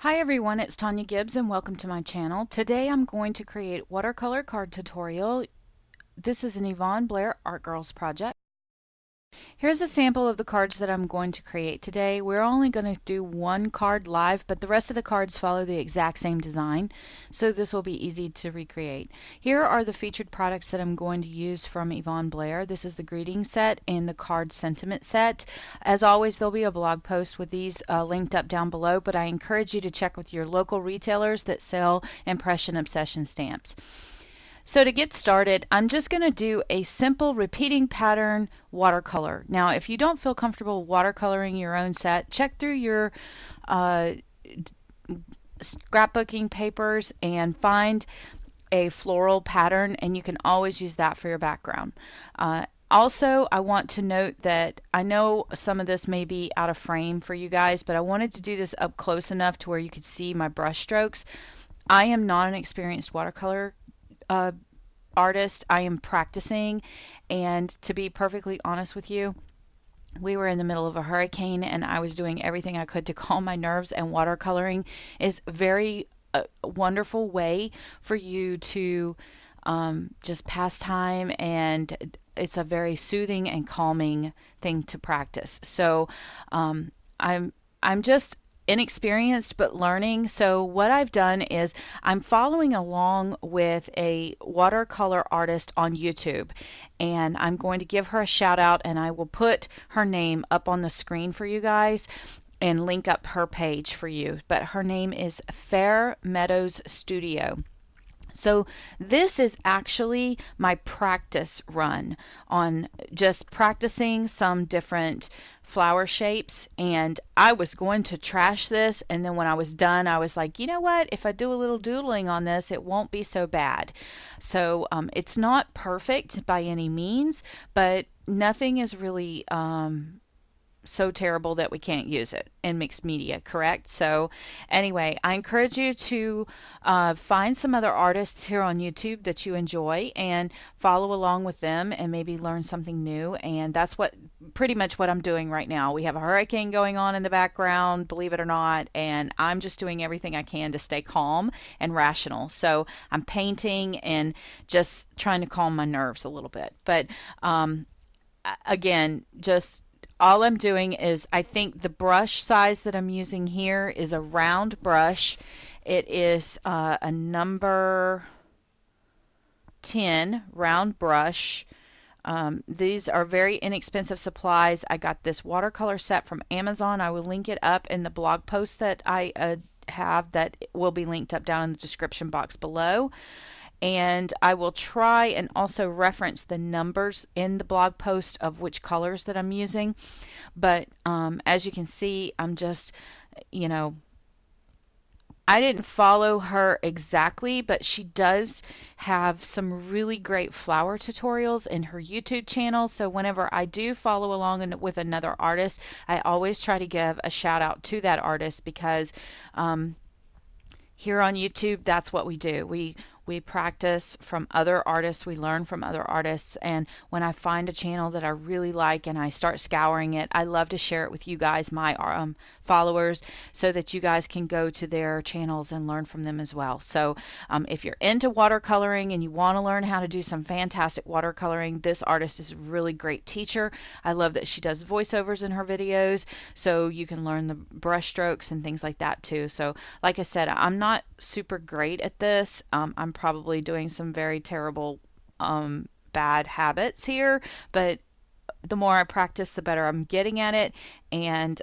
Hi everyone, it's Tonya Gibbs and welcome to my channel. Today I'm going to create watercolor card tutorial. This is an Yvonne Blair Art Girls project. Here's a sample of the cards that I'm going to create today. We're only going to do one card live, but the rest of the cards follow the exact same design, so this will be easy to recreate. Here are the featured products that I'm going to use from Yvonne Blair. This is the greeting set and the card sentiment set. As always, there'll be a blog post with these linked up down below, but I encourage you to check with your local retailers that sell Impression Obsession stamps. So to get started, I'm just going to do a simple repeating pattern watercolor. Now, if you don't feel comfortable watercoloring your own set, check through your scrapbooking papers and find a floral pattern, and you can always use that for your background. Also, I want to note that I know some of this may be out of frame for you guys, but I wanted to do this up close enough to where you could see my brush strokes. I am not an experienced watercolor artist. I am practicing, and to be perfectly honest with you, we were in the middle of a hurricane and I was doing everything I could to calm my nerves, and watercoloring is very wonderful way for you to just pass time, and it's a very soothing and calming thing to practice. So I'm just inexperienced but learning. So what I've done is I'm following along with a watercolor artist on YouTube, and I'm going to give her a shout out, and I will put her name up on the screen for you guys and link up her page for you. But her name is Fairmeadows Studio. So this is actually my practice run on just practicing some different flower shapes, and I was going to trash this, and then when I was done I was like, you know what, if I do a little doodling on this it won't be so bad. So it's not perfect by any means, but nothing is really so terrible that we can't use it in mixed media, correct? So anyway, I encourage you to find some other artists here on YouTube that you enjoy and follow along with them and maybe learn something new. And that's what pretty much what I'm doing right now. We have a hurricane going on in the background, believe it or not, and I'm just doing everything I can to stay calm and rational. So I'm painting and just trying to calm my nerves a little bit. But again, just all I'm doing is, I think the brush size that I'm using here is a round brush. It is a number 10 round brush. These are very inexpensive supplies. I got this watercolor set from Amazon. I will link it up in the blog post that I have, that will be linked up down in the description box below. And I will try and also reference the numbers in the blog post of which colors that I'm using. But as you can see, I'm just, you know, I didn't follow her exactly, but she does have some really great flower tutorials in her YouTube channel. So whenever I do follow along with another artist, I always try to give a shout out to that artist, because here on YouTube, that's what we do. We practice from other artists, we learn from other artists, and when I find a channel that I really like and I start scouring it, I love to share it with you guys, my followers, so that you guys can go to their channels and learn from them as well. So if you're into watercoloring and you want to learn how to do some fantastic watercoloring, this artist is a really great teacher. I love that she does voiceovers in her videos, so you can learn the brush strokes and things like that too. So like I said, I'm not super great at this. I'm probably doing some very terrible bad habits here, but the more I practice, the better I'm getting at it, and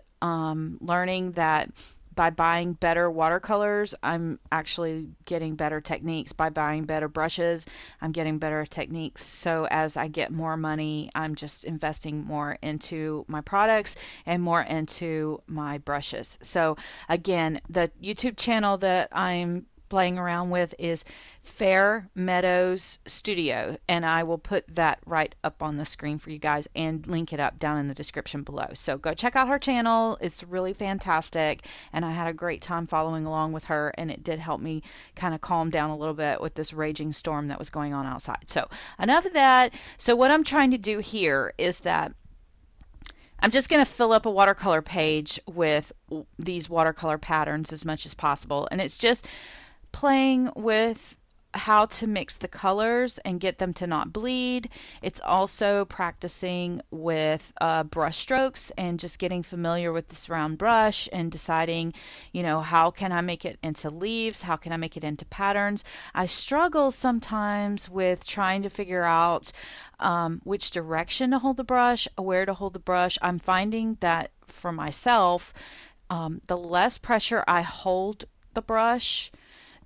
learning that by buying better watercolors, I'm actually getting better techniques. By buying better brushes, I'm getting better techniques. So as I get more money, I'm just investing more into my products and more into my brushes. So again, the YouTube channel that I'm playing around with is Fairmeadows Studio, and I will put that right up on the screen for you guys and link it up down in the description below. So go check out her channel. It's really fantastic, and I had a great time following along with her, and it did help me kind of calm down a little bit with this raging storm that was going on outside. So enough of that. So what I'm trying to do here is that I'm just going to fill up a watercolor page with these watercolor patterns as much as possible. And it's just playing with how to mix the colors and get them to not bleed. It's also practicing with brush strokes and just getting familiar with this round brush and deciding, how can I make it into leaves? How can I make it into patterns? I struggle sometimes with trying to figure out which direction to hold the brush, where to hold the brush. I'm finding that for myself, the less pressure I hold the brush,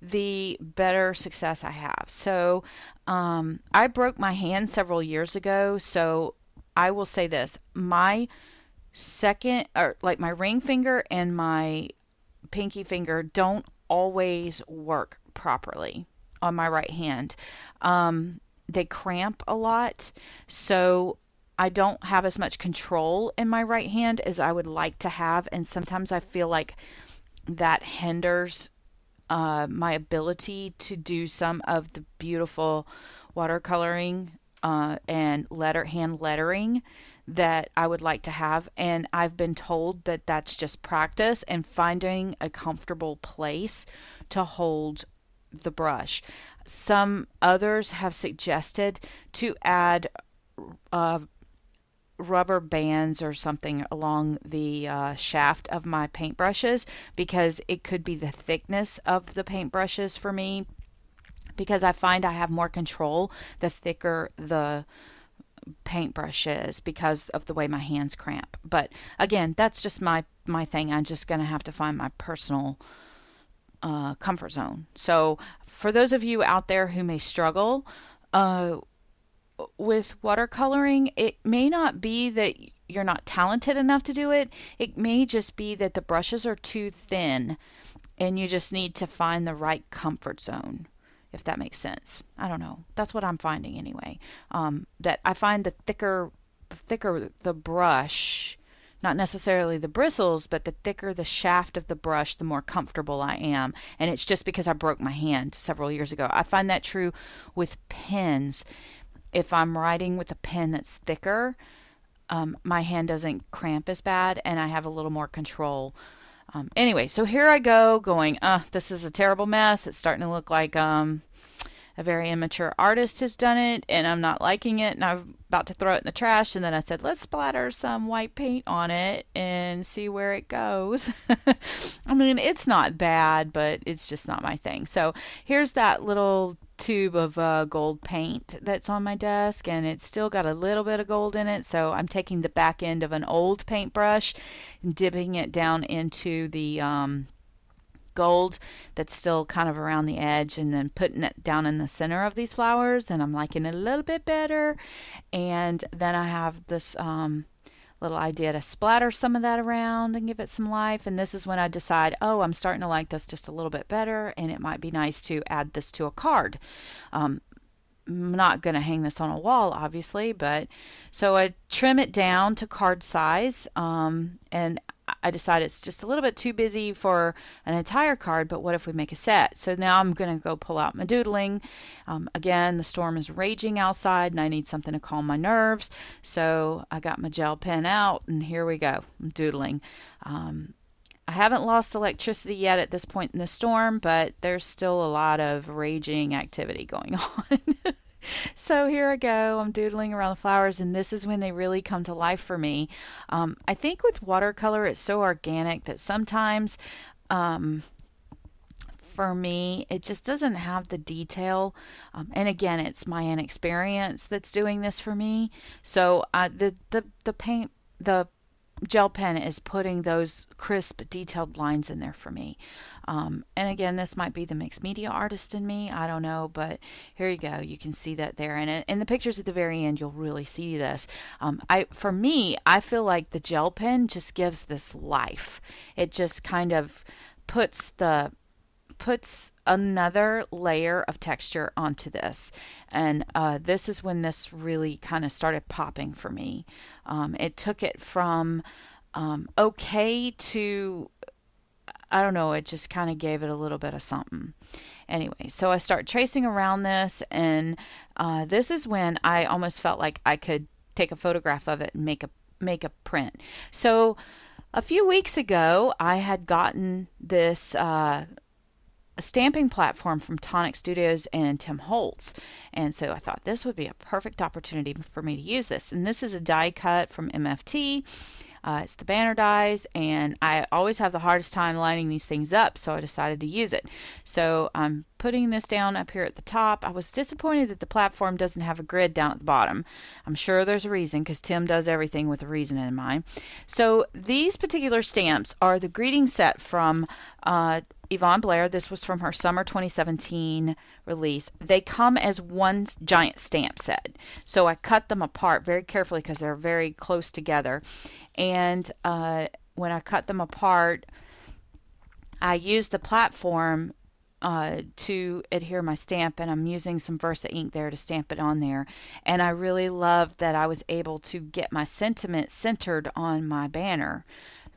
the better success I have. So I broke my hand several years ago, so I will say this. My my ring finger and my pinky finger don't always work properly on my right hand. They cramp a lot, so I don't have as much control in my right hand as I would like to have, and sometimes I feel like that hinders my ability to do some of the beautiful watercoloring and hand lettering that I would like to have. And I've been told that that's just practice and finding a comfortable place to hold the brush. Some others have suggested to add rubber bands or something along the shaft of my paintbrushes, because it could be the thickness of the paintbrushes for me, because I find I have more control the thicker the paintbrush is because of the way my hands cramp. But again, that's just my thing. I'm just going to have to find my personal comfort zone. So for those of you out there who may struggle with watercoloring, it may not be that you're not talented enough to do it. It may just be that the brushes are too thin and you just need to find the right comfort zone, if that makes sense. I don't know. That's what I'm finding anyway. That I find the thicker the brush, not necessarily the bristles, but the thicker the shaft of the brush, the more comfortable I am. And it's just because I broke my hand several years ago. I find that true with pens. If I'm writing with a pen that's thicker, my hand doesn't cramp as bad and I have a little more control. Anyway, so here I go going, this is a terrible mess. It's starting to look like a very immature artist has done it and I'm not liking it and I'm about to throw it in the trash. And then I said, let's splatter some white paint on it and see where it goes. I mean, it's not bad, but it's just not my thing. So here's that little tube of gold paint that's on my desk, and it's still got a little bit of gold in it, so I'm taking the back end of an old paintbrush and dipping it down into the gold that's still kind of around the edge, and then putting it down in the center of these flowers, and I'm liking it a little bit better. And then I have this little idea to splatter some of that around and give it some life. And this is when I decide, oh, I'm starting to like this just a little bit better, and it might be nice to add this to a card. I'm not going to hang this on a wall, obviously, but so I trim it down to card size, and I decided it's just a little bit too busy for an entire card, but what if we make a set? So now I'm going to go pull out my doodling. Again, the storm is raging outside and I need something to calm my nerves. So I got my gel pen out and here we go. I'm doodling. I haven't lost electricity yet at this point in the storm, but there's still a lot of raging activity going on. So here I go, I'm doodling around the flowers, and this is when they really come to life for me. I think with watercolor, it's so organic that sometimes, for me, it just doesn't have the detail. And again, it's my inexperience that's doing this for me. So the gel pen is putting those crisp, detailed lines in there for me. And again, this might be the mixed media artist in me. I don't know, but here you go. You can see that there. And in the pictures at the very end, you'll really see this. For me, I feel like the gel pen just gives this life. It just kind of puts another layer of texture onto this. And this is when this really kind of started popping for me. It took it from okay to, I don't know, it just kind of gave it a little bit of something. Anyway, so I start tracing around this, and this is when I almost felt like I could take a photograph of it and make a make a print. So a few weeks ago, I had gotten this stamping platform from Tonic Studios and Tim Holtz. And so I thought this would be a perfect opportunity for me to use this. And this is a die cut from MFT. It's the banner dies, and I always have the hardest time lining these things up, so I decided to use it. So I'm putting this down up here at the top. I was disappointed that the platform doesn't have a grid down at the bottom. I'm sure there's a reason, because Tim does everything with a reason in mind. So these particular stamps are the greeting set from Yvonne Blair. This was from her summer 2017 release. They come as one giant stamp set. So I cut them apart very carefully because they're very close together. And when I cut them apart, I used the platform to adhere my stamp, and I'm using some Versa ink there to stamp it on there. And I really loved that I was able to get my sentiment centered on my banner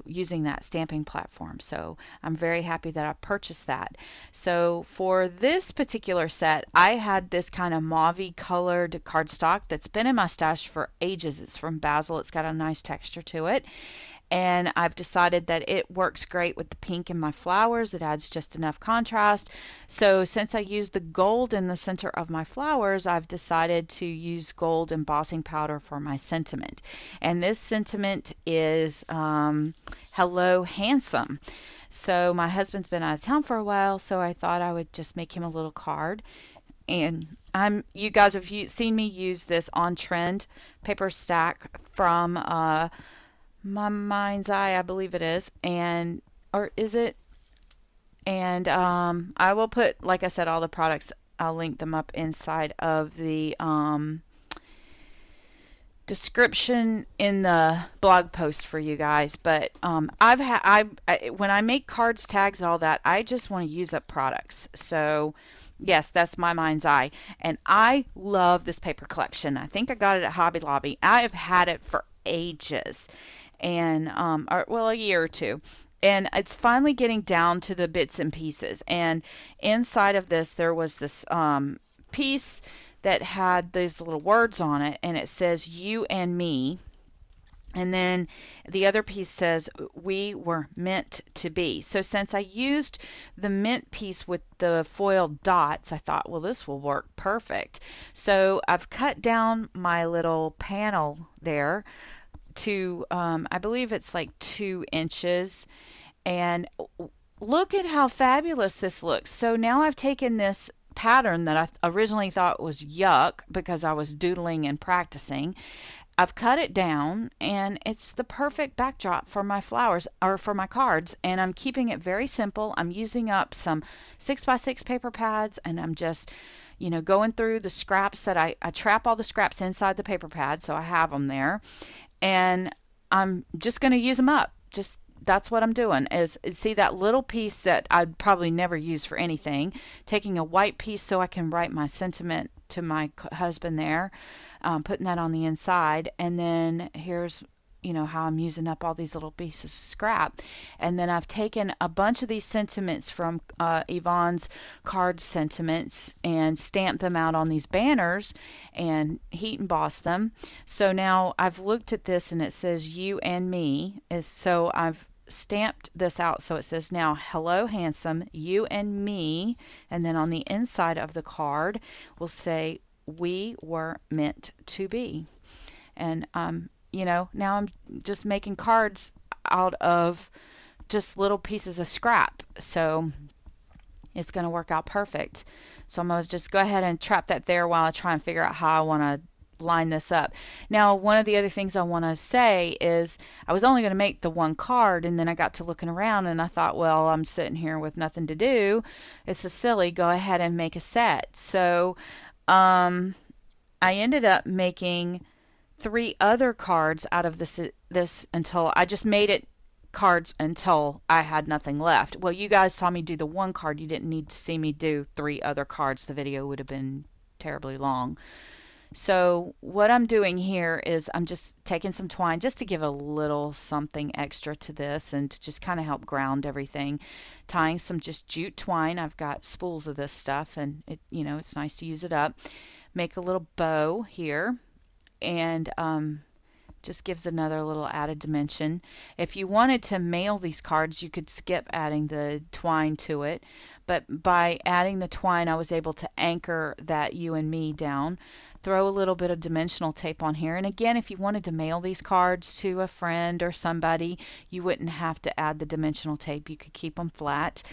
using that stamping platform. So I'm very happy that I purchased that. So for this particular set, I had this kind of mauve colored cardstock that's been in my stash for ages. It's from Basil. It's got a nice texture to it. And I've decided that it works great with the pink in my flowers. It adds just enough contrast. So since I used the gold in the center of my flowers, I've decided to use gold embossing powder for my sentiment. And this sentiment is Hello Handsome. So my husband's been out of town for a while, so I thought I would just make him a little card. And you guys have seen me use this On Trend paper stack from my mind's eye, I believe it is, and or is it? And I will put, like I said, all the products. I'll link them up inside of the description in the blog post for you guys. But when I make cards, tags, all that, I just want to use up products. So yes, that's my mind's eye, and I love this paper collection. I think I got it at Hobby Lobby. I have had it for ages. And a year or two, and it's finally getting down to the bits and pieces. And inside of this, there was this piece that had these little words on it, and it says "you and me," and then the other piece says "we were meant to be." So since I used the mint piece with the foil dots, I thought, well, this will work perfect. So I've cut down my little panel there to I believe it's like 2 inches, and look at how fabulous this looks. So now I've taken this pattern that I originally thought was yuck because I was doodling and practicing. I've cut it down, and it's the perfect backdrop for my flowers, or for my cards, and I'm keeping it very simple. I'm using up some 6x6 paper pads, and I'm just going through the scraps that I trap all the scraps inside the paper pad, so I have them there. And I'm just going to use them up. Just that's what I'm doing, is see that little piece that I'd probably never use for anything, taking a white piece so I can write my sentiment to my husband there, putting that on the inside, and then here's how I'm using up all these little pieces of scrap. And then I've taken a bunch of these sentiments from Yvonne's card sentiments and stamped them out on these banners and heat embossed them. So now I've looked at this, and it says "you and me," so I've stamped this out so it says now "Hello Handsome, you and me," and then on the inside of the card will say "we were meant to be." And now I'm just making cards out of just little pieces of scrap. So it's going to work out perfect. So I'm going to just go ahead and trap that there while I try and figure out how I want to line this up. Now, one of the other things I want to say is I was only going to make the one card, and then I got to looking around, and I thought, well, I'm sitting here with nothing to do. It's so silly. Go ahead and make a set. So I ended up making 3 other cards out of this until I just made it cards until I had nothing left. Well, you guys saw me do the one card. You didn't need to see me do 3 other cards. The video would have been terribly long. So what I'm doing here is I'm just taking some twine just to give a little something extra to this and to just kind of help ground everything. Tying some just jute twine. I've got spools of this stuff, and it's nice to use it up. Make a little bow here, and Just gives another little added dimension. If you wanted to mail these cards, you could skip adding the twine to it, but by adding the twine I was able to anchor that you and me down. Throw a little bit of dimensional tape on here, and again, if you wanted to mail these cards to a friend or somebody, you wouldn't have to add the dimensional tape. You could keep them flat.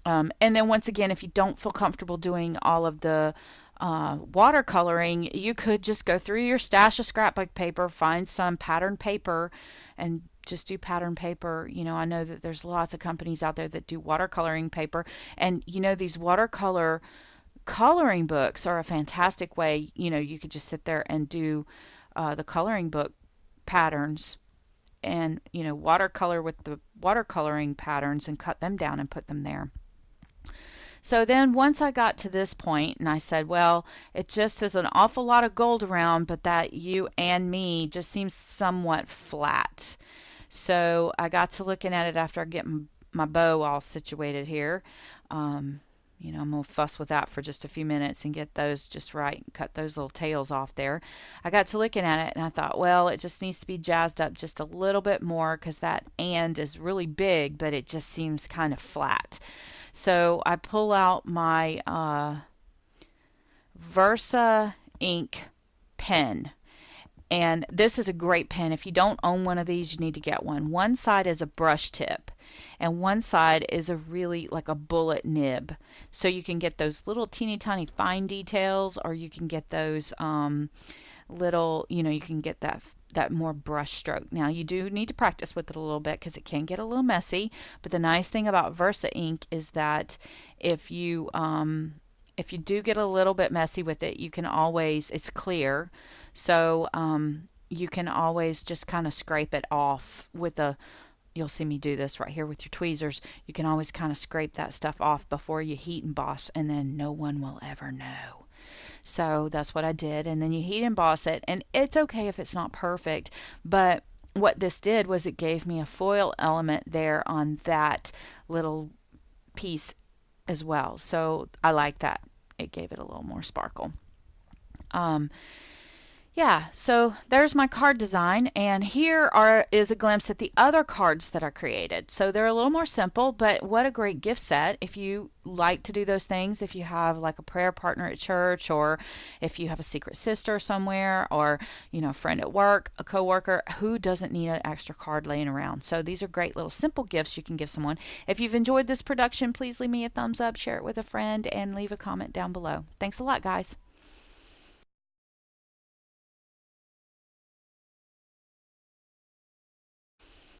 And then once again, if you don't feel comfortable doing all of the watercoloring, you could just go through your stash of scrapbook paper, find some pattern paper, and just do pattern paper. You know, I know that there's lots of companies out there that do watercoloring paper, and you know, these watercolor coloring books are a fantastic way. You know, you could just sit there and do the coloring book patterns, and you know, watercolor with the watercoloring patterns and cut them down and put them there. So then once I got to this point and I said, well, it just is an awful lot of gold around, but that you and me just seems somewhat flat. So I got to looking at it after I get my bow all situated here. You know, I'm going to fuss with that for just a few minutes and get those just right and cut those little tails off there. I got to looking at it and I thought, well, it just needs to be jazzed up just a little bit more because that "and" is really big, but it just seems kind of flat. So I pull out my Versa ink pen. And this is a great pen. If you don't own one of these, you need to get one. One side is a brush tip, and one side is a really like a bullet nib. So you can get those little teeny tiny fine details, or you can get those little, you know, you can get that more brush stroke. Now you do need to practice with it a little bit because it can get a little messy, but the nice thing about Versa ink is that if you do get a little bit messy with it, you can always, it's clear, so you can always just kind of scrape it off with a, you'll see me do this right here with your tweezers. You can always kind of scrape that stuff off before you heat emboss, and then no one will ever know. So that's what I did, and then you heat emboss it, and it's okay if it's not perfect, but what this did was it gave me a foil element there on that little piece as well. So I like that. It gave it a little more sparkle. Yeah, so there's my card design, and here is a glimpse at the other cards that I created. So they're a little more simple, but what a great gift set if you like to do those things, if you have like a prayer partner at church, or if you have a secret sister somewhere, or you know, a friend at work, a coworker, who doesn't need an extra card laying around. So these are great little simple gifts you can give someone. If you've enjoyed this production, please leave me a thumbs up, share it with a friend, and leave a comment down below. Thanks a lot, guys.